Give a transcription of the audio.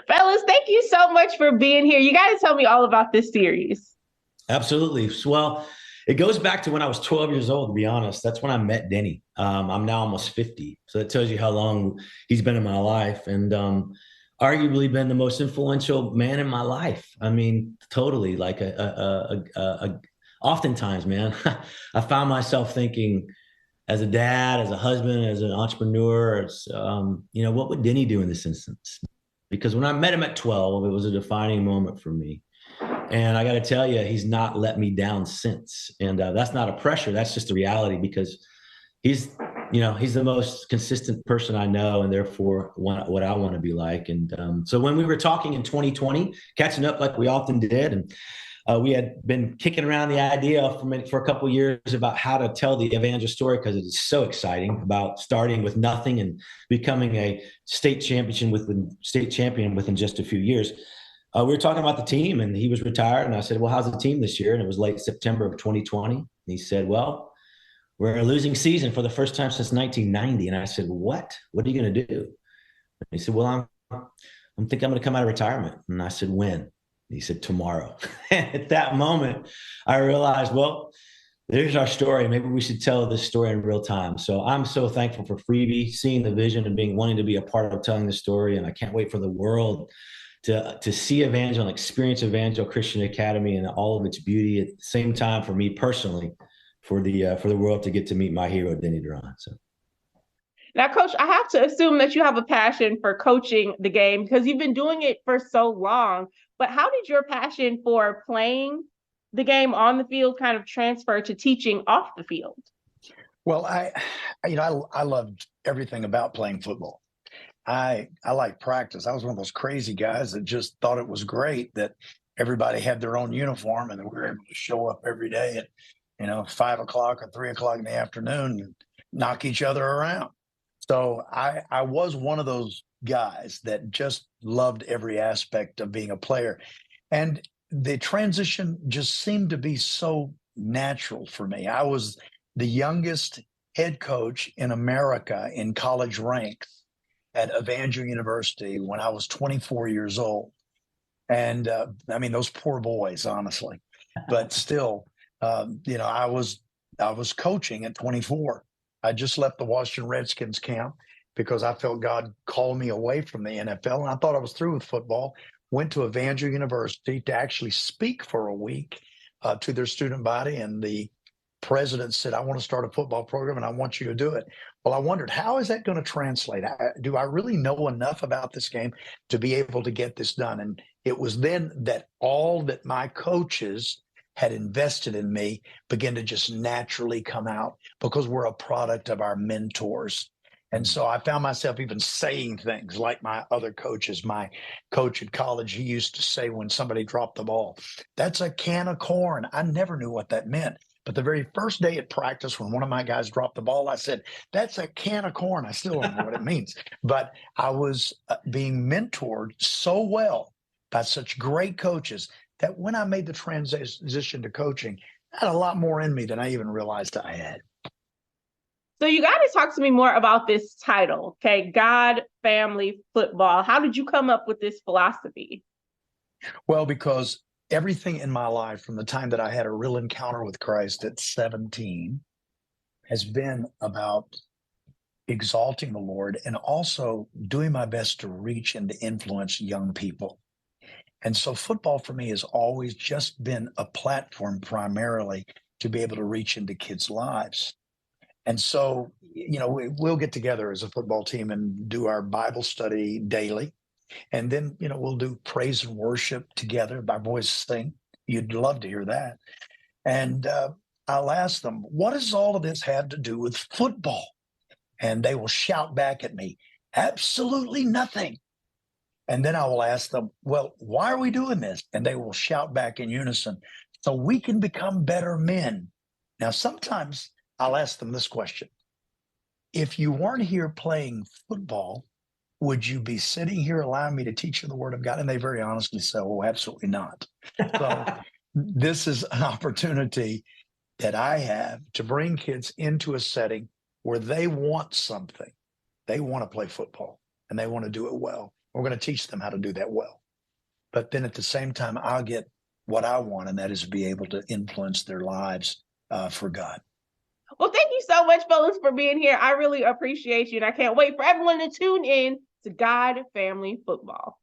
Fellas, thank you so much for being here. You got to tell me all about this series. Absolutely. Well, it goes back to when I was 12 years old, to be honest. That's when I met Denny. I'm now almost 50. So that tells you how long he's been in my life and arguably been the most influential man in my life. I mean, totally. Oftentimes, man, I found myself thinking as a dad, as a husband, as an entrepreneur, what would Denny do in this instance? Because when I met him at 12, it was a defining moment for me. And I got to tell you, he's not let me down since. And that's not a pressure. That's just a reality because he's the most consistent person I know, and therefore what I want to be like. And so when we were talking in 2020, catching up like we often did, and we had been kicking around the idea for a couple of years about how to tell the evangel story because it is so exciting about starting with nothing and becoming a state champion within just a few years. We were talking about the team, and he was retired. And I said, "Well, how's the team this year?" And it was late September of 2020. And he said, "Well, we're in a losing season for the first time since 1990." And I said, "What? What are you going to do?" And he said, "Well, I'm thinking I'm going to come out of retirement." And I said, "When?" And he said, "Tomorrow." And at that moment, I realized, well, there's our story. Maybe we should tell this story in real time. So I'm so thankful for Freevee, seeing the vision and wanting to be a part of telling the story. And I can't wait for the world to see Evangel and experience Evangel Christian Academy and all of its beauty. At the same time, for me personally, for the world to get to meet my hero, Denny Duran. So. Now, Coach, I have to assume that you have a passion for coaching the game because you've been doing it for so long. But how did your passion for playing the game on the field kind of transfer to teaching off the field? Well, I loved everything about playing football. I like practice. I was one of those crazy guys that just thought it was great that everybody had their own uniform and that we were able to show up every day at 5 o'clock or 3 o'clock in the afternoon and knock each other around. So I was one of those guys that just loved every aspect of being a player. And the transition just seemed to be so natural for me. I was the youngest head coach in America in college ranks at Evangel University when I was 24 years old. And I mean, those poor boys, honestly, but still, I was coaching at 24. I just left the Washington Redskins camp because I felt God called me away from the NFL, and I thought I was through with football. Went to Evangel University to actually speak for a week to their student body, and the president said, "I want to start a football program, and I want you to do it." Well, I wondered, how is that going to translate? Do I really know enough about this game to be able to get this done? And it was then that all that my coaches had invested in me began to just naturally come out because we're a product of our mentors. And so I found myself even saying things like my other coaches. My coach at college, he used to say when somebody dropped the ball, "That's a can of corn." I never knew what that meant. But the very first day at practice, when one of my guys dropped the ball, I said, "That's a can of corn." I still don't know what it means. But I was being mentored so well by such great coaches that when I made the transition to coaching, I had a lot more in me than I even realized I had. So you got to talk to me more about this title, okay? God, family, football. How did you come up with this philosophy? Well, because everything in my life from the time that I had a real encounter with Christ at 17 has been about exalting the Lord and also doing my best to reach and to influence young people. And so football for me has always just been a platform primarily to be able to reach into kids' lives. And so, we'll get together as a football team and do our Bible study daily. And then, we'll do praise and worship together. My boys sing. You'd love to hear that. And I'll ask them, "What does all of this have to do with football?" And they will shout back at me, "Absolutely nothing." And then I will ask them, "Well, why are we doing this?" And they will shout back in unison, "So we can become better men." Now, sometimes I'll ask them this question: "If you weren't here playing football, would you be sitting here allowing me to teach you the word of God?" And they very honestly say, "Oh, absolutely not." So this is an opportunity that I have to bring kids into a setting where they want something. They want to play football and they want to do it well. We're going to teach them how to do that well. But then at the same time, I'll get what I want, and that is to be able to influence their lives for God. Well, thank you so much, fellas, for being here. I really appreciate you, and I can't wait for everyone to tune in to God Family Football.